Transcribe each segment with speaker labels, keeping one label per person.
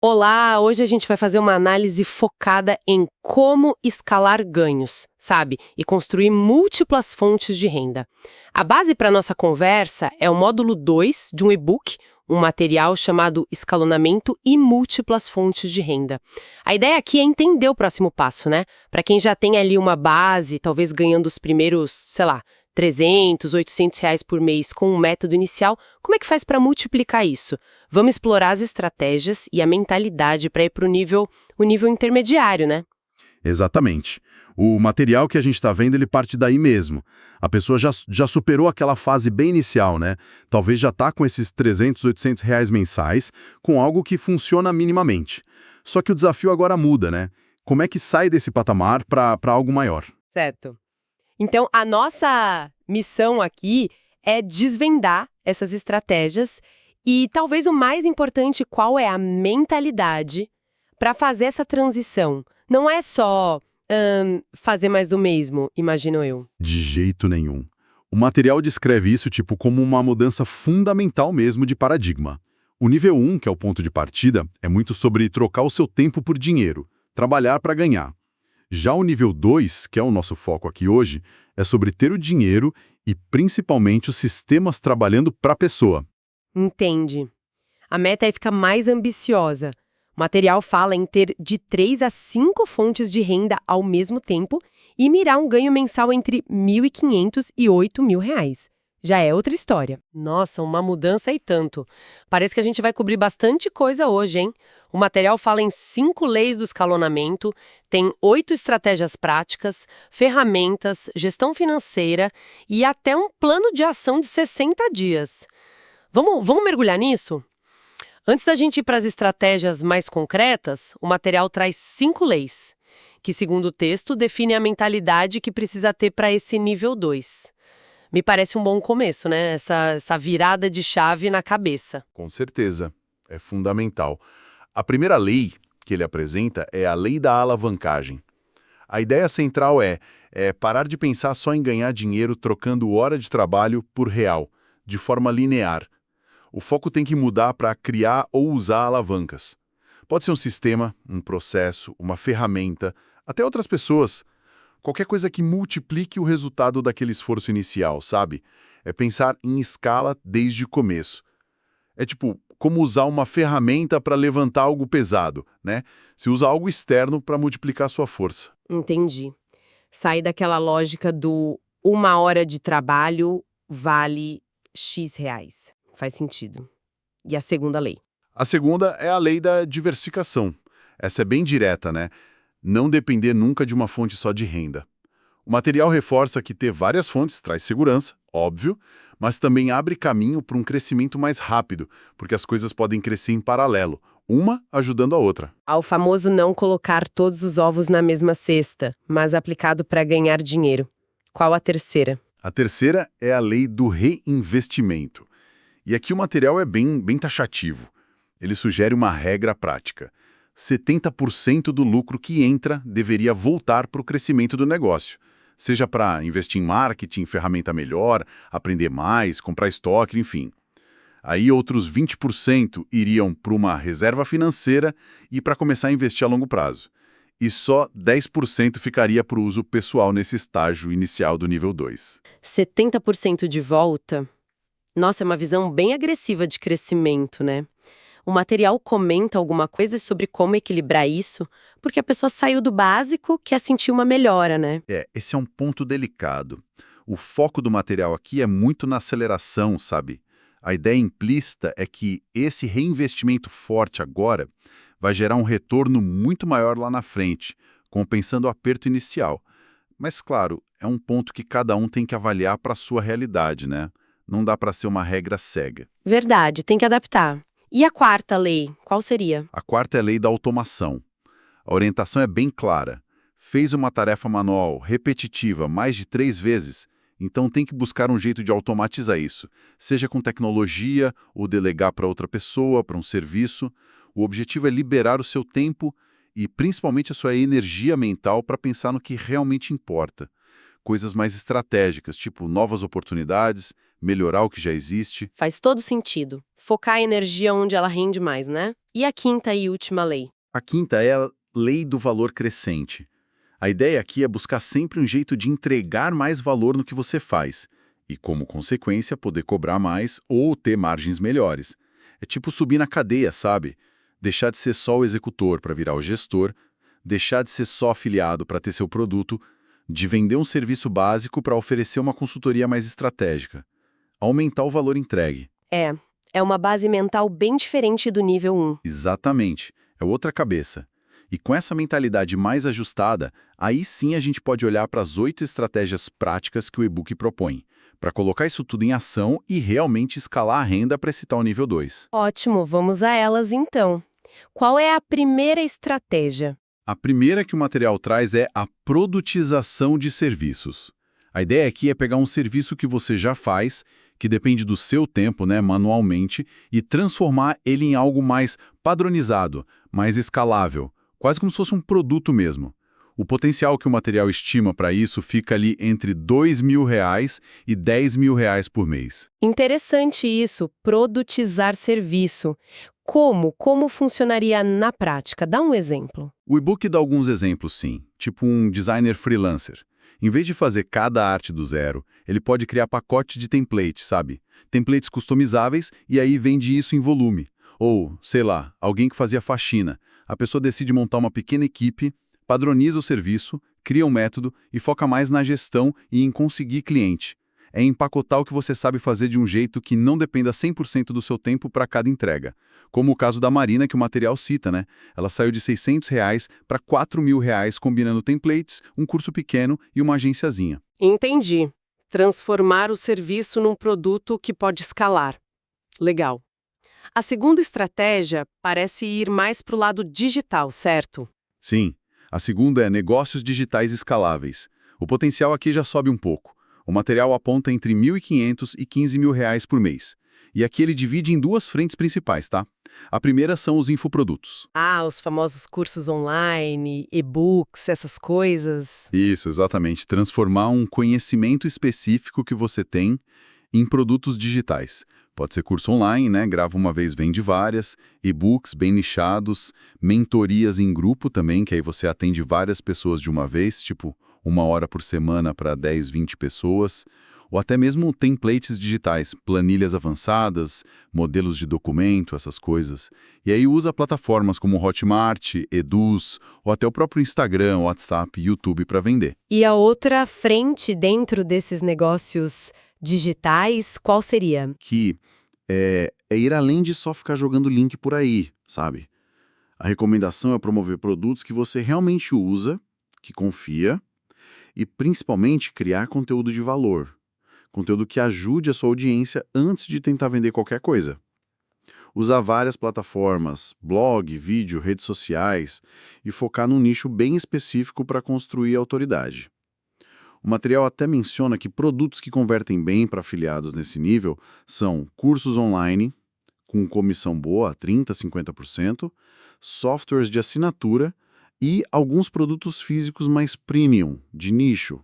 Speaker 1: Olá, hoje a gente vai fazer uma análise focada em como escalar ganhos, sabe? E construir múltiplas fontes de renda. A base para nossa conversa é o módulo 2 de um e-book, um material chamado Escalonamento e Múltiplas Fontes de Renda. A ideia aqui é entender o próximo passo, né? Para quem já tem ali uma base, talvez ganhando os primeiros, sei lá, 300, 800 reais por mês com um método inicial, como é que faz para multiplicar isso? Vamos explorar as estratégias e a mentalidade para ir para o nível intermediário, né?
Speaker 2: Exatamente. O material que a gente está vendo, ele parte daí mesmo. A pessoa já superou aquela fase bem inicial, né? Talvez já está com esses 300, 800 reais mensais, com algo que funciona minimamente. Só que o desafio agora muda, né? Como é que sai desse patamar para algo maior?
Speaker 1: Certo. Então, a nossa missão aqui é desvendar essas estratégias e talvez o mais importante, qual é a mentalidade para fazer essa transição. Não é só fazer mais do mesmo, imagino eu.
Speaker 2: De jeito nenhum. O material descreve isso tipo como uma mudança fundamental mesmo de paradigma. O nível 1, que é o ponto de partida, é muito sobre trocar o seu tempo por dinheiro, trabalhar para ganhar. Já o nível 2, que é o nosso foco aqui hoje, é sobre ter o dinheiro e principalmente os sistemas trabalhando para a pessoa.
Speaker 1: Entende. A meta aí fica mais ambiciosa. O material fala em ter de 3 a 5 fontes de renda ao mesmo tempo e mirar um ganho mensal entre 1.500 e 8.000 reais. Já é outra história. Nossa, uma mudança e tanto. Parece que a gente vai cobrir bastante coisa hoje, hein? O material fala em 5 leis do escalonamento, tem 8 estratégias práticas, ferramentas, gestão financeira e até um plano de ação de 60 dias. Vamos mergulhar nisso? Antes da gente ir para as estratégias mais concretas, o material traz 5 leis, que, segundo o texto, definem a mentalidade que precisa ter para esse nível 2. Me parece um bom começo, né? Essa virada de chave na cabeça.
Speaker 2: Com certeza. É fundamental. A primeira lei que ele apresenta é a lei da alavancagem. A ideia central é parar de pensar só em ganhar dinheiro trocando hora de trabalho por real, de forma linear. O foco tem que mudar para criar ou usar alavancas. Pode ser um sistema, um processo, uma ferramenta, até outras pessoas. Qualquer coisa que multiplique o resultado daquele esforço inicial, sabe? É pensar em escala desde o começo. É tipo, como usar uma ferramenta para levantar algo pesado, né? Se usa algo externo para multiplicar sua força.
Speaker 1: Entendi. Sair daquela lógica do 1 hora de trabalho vale X reais. Faz sentido. E a segunda lei?
Speaker 2: A segunda é a lei da diversificação. Essa é bem direta, né? Não depender nunca de uma fonte só de renda. O material reforça que ter várias fontes traz segurança, óbvio, mas também abre caminho para um crescimento mais rápido, porque as coisas podem crescer em paralelo, uma ajudando a outra.
Speaker 1: Ao famoso não colocar todos os ovos na mesma cesta, mas aplicado para ganhar dinheiro. Qual a terceira?
Speaker 2: A terceira é a lei do reinvestimento. E aqui o material é bem taxativo. Ele sugere uma regra prática. 70% do lucro que entra deveria voltar para o crescimento do negócio. Seja para investir em marketing, ferramenta melhor, aprender mais, comprar estoque, enfim. Aí outros 20% iriam para uma reserva financeira e para começar a investir a longo prazo. E só 10% ficaria para o uso pessoal nesse estágio inicial do nível 2.
Speaker 1: 70% de volta? Nossa, é uma visão bem agressiva de crescimento, né? O material comenta alguma coisa sobre como equilibrar isso, porque a pessoa saiu do básico, quer sentir uma melhora, né?
Speaker 2: Esse é um ponto delicado. O foco do material aqui é muito na aceleração, sabe? A ideia implícita é que esse reinvestimento forte agora vai gerar um retorno muito maior lá na frente, compensando o aperto inicial. Mas, claro, é um ponto que cada um tem que avaliar para a sua realidade, né? Não dá para ser uma regra cega.
Speaker 1: Verdade, tem que adaptar. E a quarta lei, qual seria?
Speaker 2: A quarta é a lei da automação. A orientação é bem clara. Fez uma tarefa manual repetitiva mais de 3 vezes, então tem que buscar um jeito de automatizar isso, seja com tecnologia ou delegar para outra pessoa, para um serviço. O objetivo é liberar o seu tempo e principalmente a sua energia mental para pensar no que realmente importa. Coisas mais estratégicas, tipo novas oportunidades, melhorar o que já existe.
Speaker 1: Faz todo sentido. Focar a energia onde ela rende mais, né? E a quinta e última lei?
Speaker 2: A quinta é a lei do valor crescente. A ideia aqui é buscar sempre um jeito de entregar mais valor no que você faz e, como consequência, poder cobrar mais ou ter margens melhores. É tipo subir na cadeia, sabe? Deixar de ser só o executor para virar o gestor, deixar de ser só afiliado para ter seu produto, de vender um serviço básico para oferecer uma consultoria mais estratégica. Aumentar o valor entregue.
Speaker 1: É uma base mental bem diferente do nível 1.
Speaker 2: Exatamente. É outra cabeça. E com essa mentalidade mais ajustada, aí sim a gente pode olhar para as 8 estratégias práticas que o e-book propõe, para colocar isso tudo em ação e realmente escalar a renda para esse tal nível 2.
Speaker 1: Ótimo, vamos a elas então. Qual é a primeira estratégia?
Speaker 2: A primeira que o material traz é a produtização de serviços. A ideia aqui é pegar um serviço que você já faz, que depende do seu tempo, né, manualmente, e transformar ele em algo mais padronizado, mais escalável, quase como se fosse um produto mesmo. O potencial que o material estima para isso fica ali entre R$ 2.000 e R$ 10.000 por mês.
Speaker 1: Interessante isso, produtizar serviço. Como funcionaria na prática? Dá um exemplo.
Speaker 2: O e-book dá alguns exemplos, sim, tipo um designer freelancer. Em vez de fazer cada arte do zero, ele pode criar pacote de templates, sabe? Templates customizáveis e aí vende isso em volume. Ou, sei lá, alguém que fazia faxina. A pessoa decide montar uma pequena equipe, padroniza o serviço, cria um método e foca mais na gestão e em conseguir cliente. É empacotar o que você sabe fazer de um jeito que não dependa 100% do seu tempo para cada entrega. Como o caso da Marina, que o material cita, né? Ela saiu de R$ 600 para R$ 4.000 combinando templates, um curso pequeno e uma agenciazinha.
Speaker 1: Entendi. Transformar o serviço num produto que pode escalar. Legal. A segunda estratégia parece ir mais para o lado digital, certo?
Speaker 2: Sim, a segunda é negócios digitais escaláveis. O potencial aqui já sobe um pouco. O material aponta entre R$ 1.500 e R$ 15.000 por mês. E aqui ele divide em 2 frentes principais, tá? A primeira são os infoprodutos.
Speaker 1: Os famosos cursos online, e-books, essas coisas.
Speaker 2: Isso, exatamente. Transformar um conhecimento específico que você tem em produtos digitais. Pode ser curso online, né? Grava uma vez, vende várias. E-books bem nichados. Mentorias em grupo também, que aí você atende várias pessoas de uma vez, tipo 1 hora por semana para 10, 20 pessoas. Ou até mesmo templates digitais, planilhas avançadas, modelos de documento, essas coisas. E aí usa plataformas como Hotmart, Eduz, ou até o próprio Instagram, WhatsApp, YouTube para vender.
Speaker 1: E a outra frente dentro desses negócios digitais, qual seria?
Speaker 2: Que é ir além de só ficar jogando link por aí, sabe? A recomendação é promover produtos que você realmente usa, que confia, e principalmente criar conteúdo de valor. Conteúdo que ajude a sua audiência antes de tentar vender qualquer coisa. Usar várias plataformas, blog, vídeo, redes sociais e focar num nicho bem específico para construir autoridade. O material até menciona que produtos que convertem bem para afiliados nesse nível são cursos online, com comissão boa, 30%, 50%, softwares de assinatura e alguns produtos físicos mais premium, de nicho.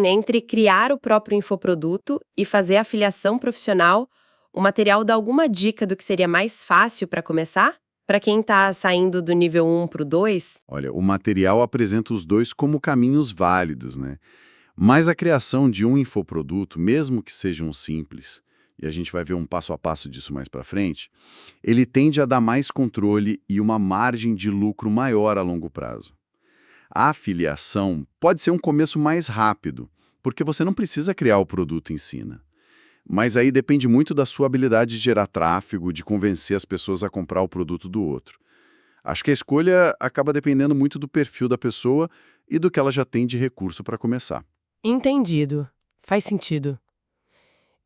Speaker 1: Entre criar o próprio infoproduto e fazer a afiliação profissional, o material dá alguma dica do que seria mais fácil para começar? Para quem está saindo do nível 1 para o 2?
Speaker 2: Olha, o material apresenta os dois como caminhos válidos, né? Mas a criação de um infoproduto, mesmo que seja um simples, e a gente vai ver um passo a passo disso mais para frente, ele tende a dar mais controle e uma margem de lucro maior a longo prazo. A afiliação pode ser um começo mais rápido, porque você não precisa criar o produto em si, né? Mas aí depende muito da sua habilidade de gerar tráfego, de convencer as pessoas a comprar o produto do outro. Acho que a escolha acaba dependendo muito do perfil da pessoa e do que ela já tem de recurso para começar.
Speaker 1: Entendido. Faz sentido.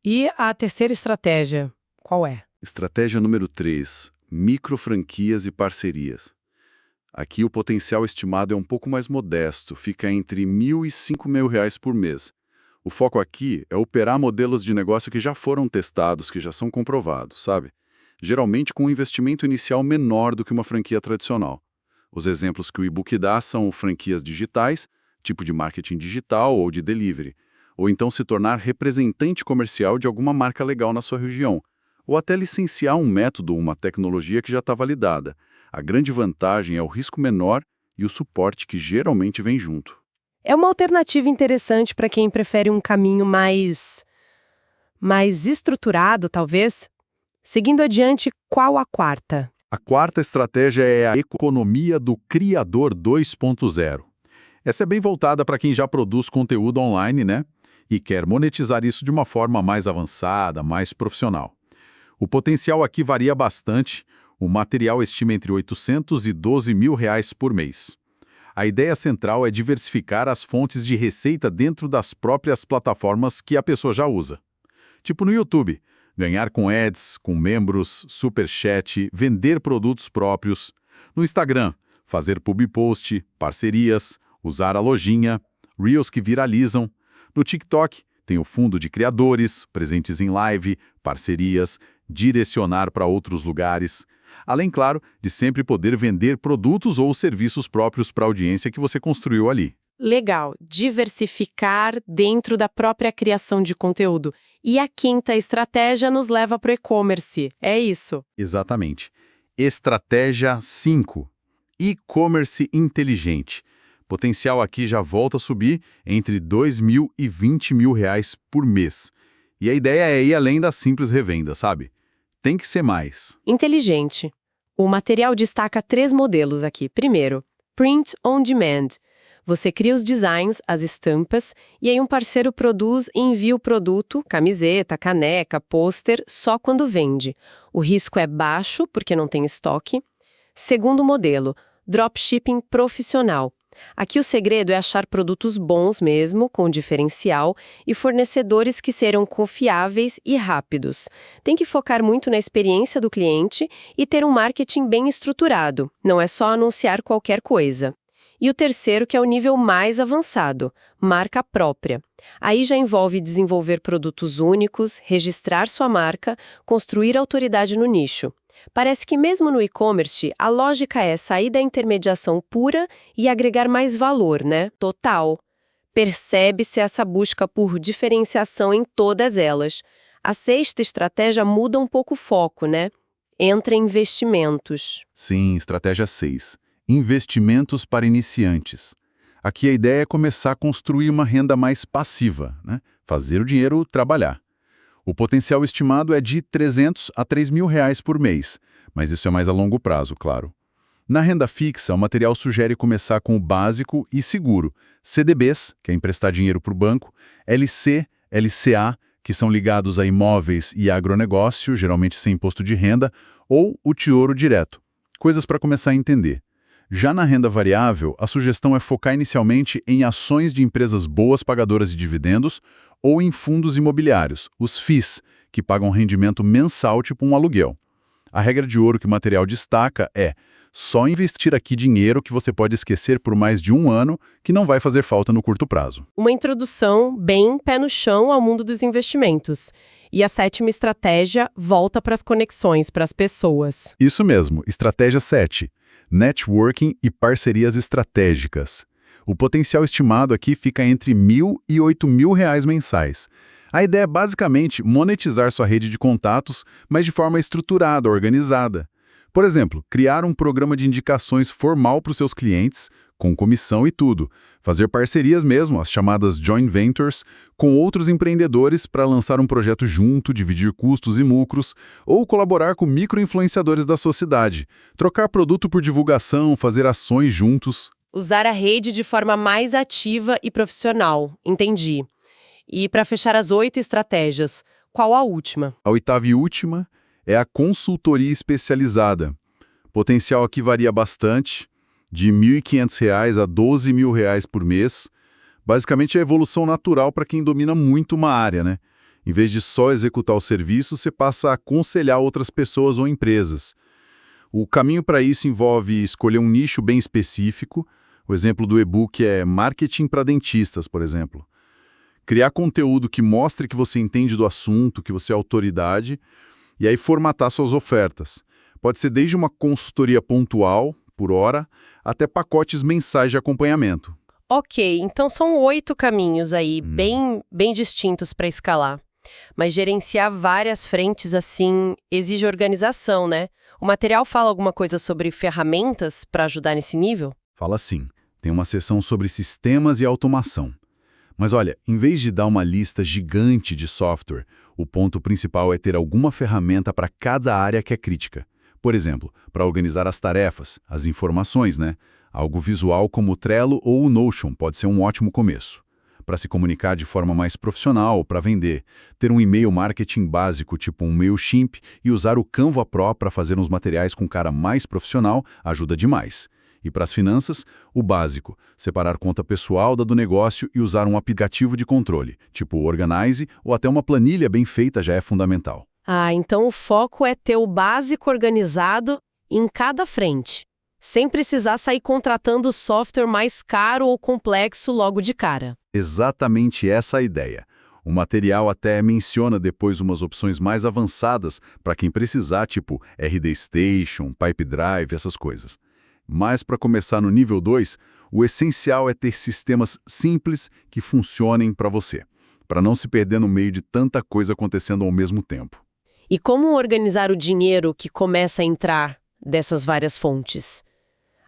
Speaker 1: E a terceira estratégia, qual é?
Speaker 2: Estratégia número 3, microfranquias e parcerias. Aqui o potencial estimado é um pouco mais modesto, fica entre R$ 1.000 e R$ 5.000 por mês. O foco aqui é operar modelos de negócio que já foram testados, que já são comprovados, sabe? Geralmente com um investimento inicial menor do que uma franquia tradicional. Os exemplos que o e-book dá são franquias digitais, tipo de marketing digital ou de delivery, ou então se tornar representante comercial de alguma marca legal na sua região, ou até licenciar um método ou uma tecnologia que já está validada. A grande vantagem é o risco menor e o suporte que geralmente vem junto.
Speaker 1: É uma alternativa interessante para quem prefere um caminho mais estruturado, talvez. Seguindo adiante, qual a quarta?
Speaker 2: A quarta estratégia é a economia do criador 2.0. Essa é bem voltada para quem já produz conteúdo online, né? E quer monetizar isso de uma forma mais avançada, mais profissional. O potencial aqui varia bastante. O material estima entre R$ 800 e R$ 12 mil por mês. A ideia central é diversificar as fontes de receita dentro das próprias plataformas que a pessoa já usa. Tipo no YouTube, ganhar com ads, com membros, superchat, vender produtos próprios. No Instagram, fazer pub post, parcerias, usar a lojinha, reels que viralizam. No TikTok, tem o fundo de criadores, presentes em live, parcerias, direcionar para outros lugares. Além, claro, de sempre poder vender produtos ou serviços próprios para a audiência que você construiu ali.
Speaker 1: Legal, diversificar dentro da própria criação de conteúdo. E a quinta estratégia nos leva para o e-commerce, é isso?
Speaker 2: Exatamente. Estratégia 5. E-commerce inteligente. Potencial aqui já volta a subir entre R$ 2 mil e R$ 20 mil por mês. E a ideia é ir além da simples revenda, sabe? Tem que ser mais.
Speaker 1: Inteligente. O material destaca 3 modelos aqui. Primeiro, Print on Demand. Você cria os designs, as estampas, e aí um parceiro produz e envia o produto, camiseta, caneca, pôster, só quando vende. O risco é baixo, porque não tem estoque. Segundo modelo, Dropshipping profissional. Aqui o segredo é achar produtos bons mesmo, com diferencial, e fornecedores que serão confiáveis e rápidos. Tem que focar muito na experiência do cliente e ter um marketing bem estruturado, não é só anunciar qualquer coisa. E o terceiro, que é o nível mais avançado, marca própria. Aí já envolve desenvolver produtos únicos, registrar sua marca, construir autoridade no nicho. Parece que mesmo no e-commerce, a lógica é sair da intermediação pura e agregar mais valor, né? Total. Percebe-se essa busca por diferenciação em todas elas. A sexta estratégia muda um pouco o foco, né? Entra em investimentos.
Speaker 2: Sim, estratégia 6. Investimentos para iniciantes. Aqui a ideia é começar a construir uma renda mais passiva, né? Fazer o dinheiro trabalhar. O potencial estimado é de R$ 300 a R$ 3 mil por mês, mas isso é mais a longo prazo, claro. Na renda fixa, o material sugere começar com o básico e seguro, CDBs, que é emprestar dinheiro para o banco, LC, LCA, que são ligados a imóveis e agronegócio, geralmente sem imposto de renda, ou o Tesouro Direto. Coisas para começar a entender. Já na renda variável, a sugestão é focar inicialmente em ações de empresas boas pagadoras de dividendos ou em fundos imobiliários, os FIIs, que pagam rendimento mensal tipo um aluguel. A regra de ouro que o material destaca é só investir aqui dinheiro que você pode esquecer por mais de um ano, que não vai fazer falta no curto prazo.
Speaker 1: Uma introdução bem pé no chão ao mundo dos investimentos. E a sétima estratégia volta para as conexões, para as pessoas.
Speaker 2: Isso mesmo, estratégia 7. Networking e parcerias estratégicas. O potencial estimado aqui fica entre R$ 1.000 e R$ 8.000 mensais. A ideia é basicamente monetizar sua rede de contatos, mas de forma estruturada, organizada. Por exemplo, criar um programa de indicações formal para os seus clientes, com comissão e tudo. Fazer parcerias mesmo, as chamadas joint ventures, com outros empreendedores para lançar um projeto junto, dividir custos e lucros, ou colaborar com micro-influenciadores da sociedade. Trocar produto por divulgação, fazer ações juntos.
Speaker 1: Usar a rede de forma mais ativa e profissional. Entendi. E para fechar as 8 estratégias, qual a última?
Speaker 2: A oitava e última é a consultoria especializada. O potencial aqui varia bastante, de R$ 1.500 a R$ 12 mil por mês. Basicamente é a evolução natural para quem domina muito uma área, né? Em vez de só executar o serviço, você passa a aconselhar outras pessoas ou empresas. O caminho para isso envolve escolher um nicho bem específico. O exemplo do e-book é marketing para dentistas, por exemplo. Criar conteúdo que mostre que você entende do assunto, que você é autoridade, e aí formatar suas ofertas. Pode ser desde uma consultoria pontual, por hora, até pacotes mensais de acompanhamento.
Speaker 1: Ok, então são 8 caminhos aí, bem distintos para escalar. Mas gerenciar várias frentes assim exige organização, né? O material fala alguma coisa sobre ferramentas para ajudar nesse nível?
Speaker 2: Fala sim, tem uma seção sobre sistemas e automação. Mas olha, em vez de dar uma lista gigante de software, o ponto principal é ter alguma ferramenta para cada área que é crítica. Por exemplo, para organizar as tarefas, as informações, né? Algo visual como o Trello ou o Notion pode ser um ótimo começo. Para se comunicar de forma mais profissional, para vender, ter um e-mail marketing básico, tipo um MailChimp, e usar o Canva Pro para fazer uns materiais com cara mais profissional ajuda demais. E para as finanças, o básico, separar conta pessoal da do negócio e usar um aplicativo de controle, tipo o Organize ou até uma planilha bem feita já é fundamental.
Speaker 1: Ah, então o foco é ter o básico organizado em cada frente, sem precisar sair contratando software mais caro ou complexo logo de cara.
Speaker 2: Exatamente essa a ideia. O material até menciona depois umas opções mais avançadas para quem precisar, tipo RD Station, Pipe Drive, essas coisas. Mas para começar no nível 2, o essencial é ter sistemas simples que funcionem para você, para não se perder no meio de tanta coisa acontecendo ao mesmo tempo.
Speaker 1: E como organizar o dinheiro que começa a entrar dessas várias fontes?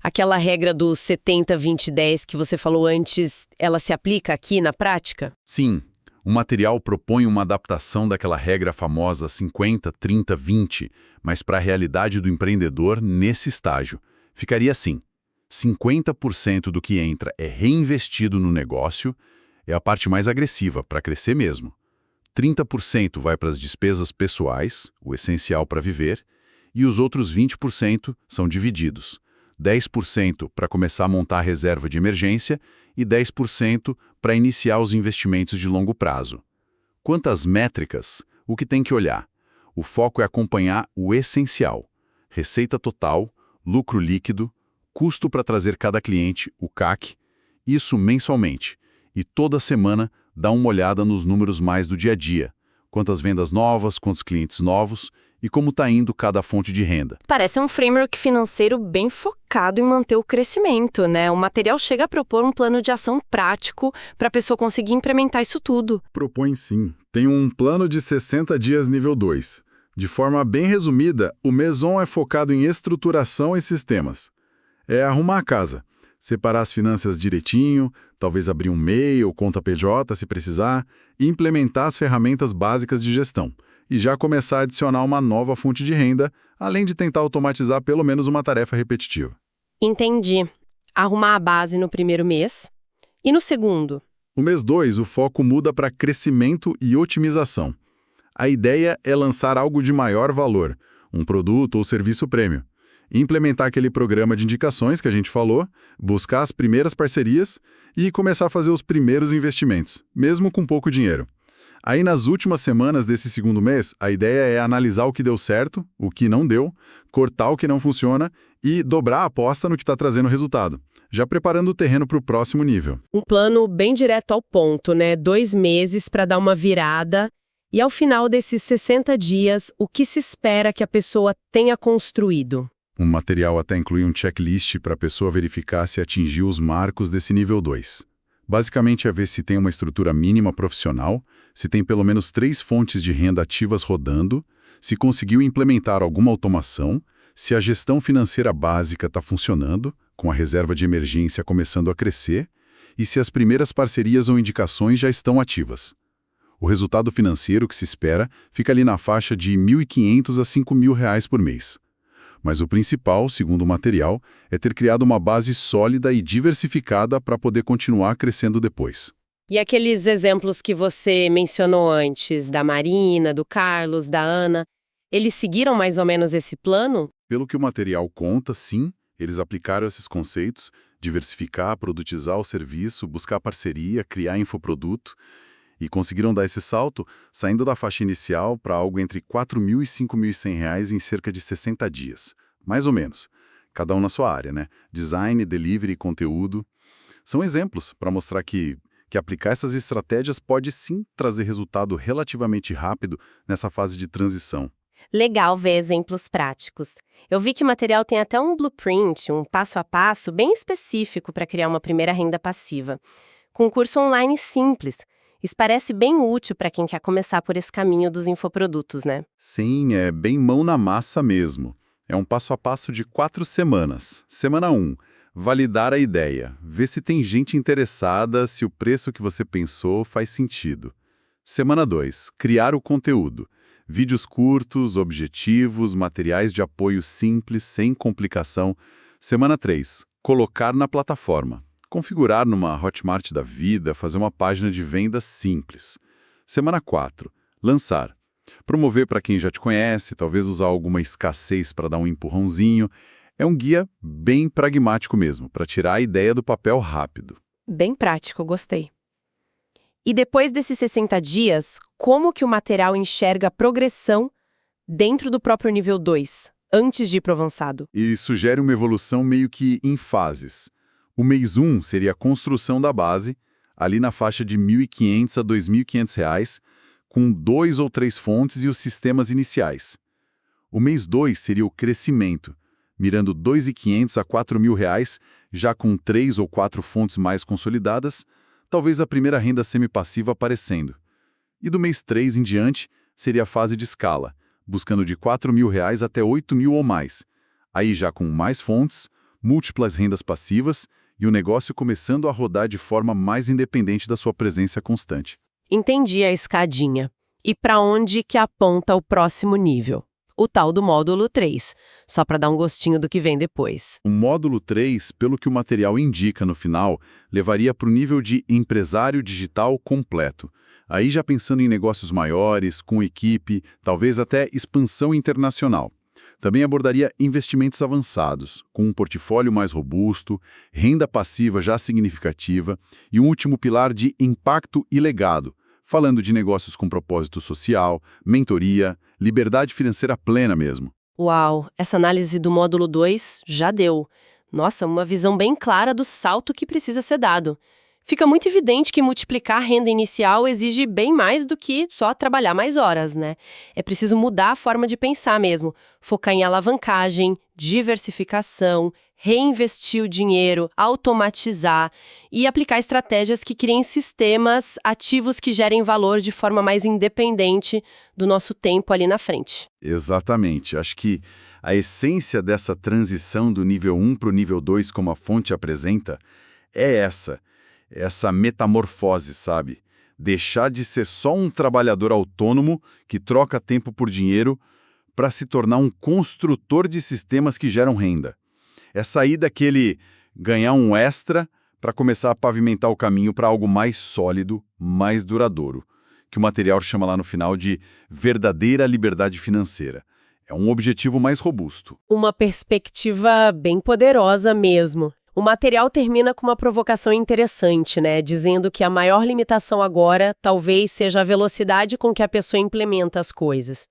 Speaker 1: Aquela regra do 70-20-10 que você falou antes, ela se aplica aqui na prática?
Speaker 2: Sim, o material propõe uma adaptação daquela regra famosa 50-30-20, mas para a realidade do empreendedor nesse estágio. Ficaria assim: 50% do que entra é reinvestido no negócio, é a parte mais agressiva para crescer mesmo. 30% vai para as despesas pessoais, o essencial para viver, e os outros 20% são divididos. 10% para começar a montar a reserva de emergência e 10% para iniciar os investimentos de longo prazo. Quantas métricas? O que tem que olhar? O foco é acompanhar o essencial: receita total, lucro líquido, custo para trazer cada cliente, o CAC, isso mensalmente. E toda semana dá uma olhada nos números mais do dia a dia. Quantas vendas novas, quantos clientes novos e como está indo cada fonte de renda.
Speaker 3: Parece um framework financeiro bem focado em manter o crescimento, né? O material chega a propor um plano de ação prático para a pessoa conseguir implementar isso tudo.
Speaker 4: Propõe sim. Tem um plano de 60 dias nível 2. De forma bem resumida, o Maison é focado em estruturação e sistemas. É arrumar a casa, separar as finanças direitinho, talvez abrir um MEI ou conta PJ se precisar, e implementar as ferramentas básicas de gestão. E já começar a adicionar uma nova fonte de renda, além de tentar automatizar pelo menos uma tarefa repetitiva.
Speaker 1: Entendi. Arrumar a base no primeiro mês. E no segundo?
Speaker 4: No mês 2, o foco muda para crescimento e otimização. A ideia é lançar algo de maior valor, um produto ou serviço prêmio. Implementar aquele programa de indicações que a gente falou, buscar as primeiras parcerias e começar a fazer os primeiros investimentos, mesmo com pouco dinheiro. Aí, nas últimas semanas desse segundo mês, a ideia é analisar o que deu certo, o que não deu, cortar o que não funciona e dobrar a aposta no que está trazendo resultado, já preparando o terreno para o próximo nível.
Speaker 1: Um plano bem direto ao ponto, né? 2 meses para dar uma virada. E ao final desses 60 dias, o que se espera que a pessoa tenha construído?
Speaker 4: O material até inclui um checklist para a pessoa verificar se atingiu os marcos desse nível 2. Basicamente é ver se tem uma estrutura mínima profissional, se tem pelo menos 3 fontes de renda ativas rodando, se conseguiu implementar alguma automação, se a gestão financeira básica está funcionando, com a reserva de emergência começando a crescer, e se as primeiras parcerias ou indicações já estão ativas. O resultado financeiro que se espera fica ali na faixa de R$ 1.500 a R$ 5.000 por mês. Mas o principal, segundo o material, é ter criado uma base sólida e diversificada para poder continuar crescendo depois.
Speaker 1: E aqueles exemplos que você mencionou antes, da Marina, do Carlos, da Ana, eles seguiram mais ou menos esse plano?
Speaker 4: Pelo que o material conta, sim, eles aplicaram esses conceitos: diversificar, produtizar o serviço, buscar parceria, criar infoproduto, e conseguiram dar esse salto, saindo da faixa inicial para algo entre R$ 4.000 e R$ 5.100 em cerca de 60 dias. Mais ou menos. Cada um na sua área, né? Design, delivery, conteúdo. São exemplos para mostrar que aplicar essas estratégias pode sim trazer resultado relativamente rápido nessa fase de transição.
Speaker 3: Legal ver exemplos práticos. Eu vi que o material tem até um blueprint, um passo a passo bem específico para criar uma primeira renda passiva, com um curso online simples. Isso parece bem útil para quem quer começar por esse caminho dos infoprodutos, né?
Speaker 4: Sim, é bem mão na massa mesmo. É um passo a passo de 4 semanas. Semana 1, validar a ideia. Ver se tem gente interessada, se o preço que você pensou faz sentido. Semana 2, criar o conteúdo. Vídeos curtos, objetivos, materiais de apoio simples, sem complicação. Semana 3, colocar na plataforma. Configurar numa Hotmart da vida, fazer uma página de venda simples. Semana 4, lançar. Promover para quem já te conhece, talvez usar alguma escassez para dar um empurrãozinho. É um guia bem pragmático mesmo, para tirar a ideia do papel rápido.
Speaker 3: Bem prático, gostei. E depois desses 60 dias, como que o material enxerga a progressão dentro do próprio nível 2, antes de ir para o avançado?
Speaker 4: E sugere uma evolução meio que em fases. O mês 1 seria a construção da base, ali na faixa de R$ 1.500 a R$ 2.500, com 2 ou 3 fontes e os sistemas iniciais. O mês 2 seria o crescimento, mirando R$ 2.500 a R$ 4.000, já com 3 ou 4 fontes mais consolidadas, talvez a primeira renda semipassiva aparecendo. E do mês 3 em diante seria a fase de escala, buscando de R$ 4.000 até R$ 8.000 ou mais, aí já com mais fontes, múltiplas rendas passivas e o negócio começando a rodar de forma mais independente da sua presença constante.
Speaker 3: Entendi a escadinha. E para onde que aponta o próximo nível? O tal do módulo 3, só para dar um gostinho do que vem depois.
Speaker 4: O módulo 3, pelo que o material indica no final, levaria para o nível de empresário digital completo. Aí já pensando em negócios maiores, com equipe, talvez até expansão internacional. Também abordaria investimentos avançados, com um portfólio mais robusto, renda passiva já significativa e um último pilar de impacto e legado, falando de negócios com propósito social, mentoria, liberdade financeira plena mesmo.
Speaker 3: Uau, essa análise do módulo 2 já deu. Nossa, uma visão bem clara do salto que precisa ser dado. Fica muito evidente que multiplicar a renda inicial exige bem mais do que só trabalhar mais horas, né? É preciso mudar a forma de pensar mesmo, focar em alavancagem, diversificação, reinvestir o dinheiro, automatizar e aplicar estratégias que criem sistemas ativos que gerem valor de forma mais independente do nosso tempo ali na frente.
Speaker 4: Exatamente. Acho que a essência dessa transição do nível 1 para o nível 2, como a fonte apresenta, é essa metamorfose, sabe? Deixar de ser só um trabalhador autônomo que troca tempo por dinheiro para se tornar um construtor de sistemas que geram renda. É sair daquele ganhar um extra para começar a pavimentar o caminho para algo mais sólido, mais duradouro, que o material chama lá no final de verdadeira liberdade financeira. É um objetivo mais robusto.
Speaker 3: Uma perspectiva bem poderosa mesmo. O material termina com uma provocação interessante, né? Dizendo que a maior limitação agora talvez seja a velocidade com que a pessoa implementa as coisas.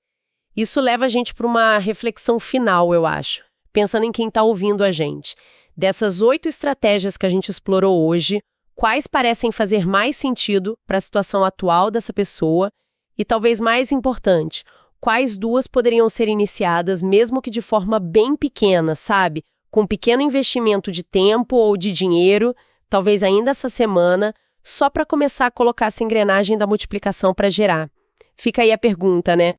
Speaker 3: Isso leva a gente para uma reflexão final, eu acho. Pensando em quem está ouvindo a gente. Dessas 8 estratégias que a gente explorou hoje, quais parecem fazer mais sentido para a situação atual dessa pessoa? E talvez mais importante, quais 2 poderiam ser iniciadas mesmo que de forma bem pequena, sabe? Com um pequeno investimento de tempo ou de dinheiro, talvez ainda essa semana, só para começar a colocar essa engrenagem da multiplicação para gerar. Fica aí a pergunta, né?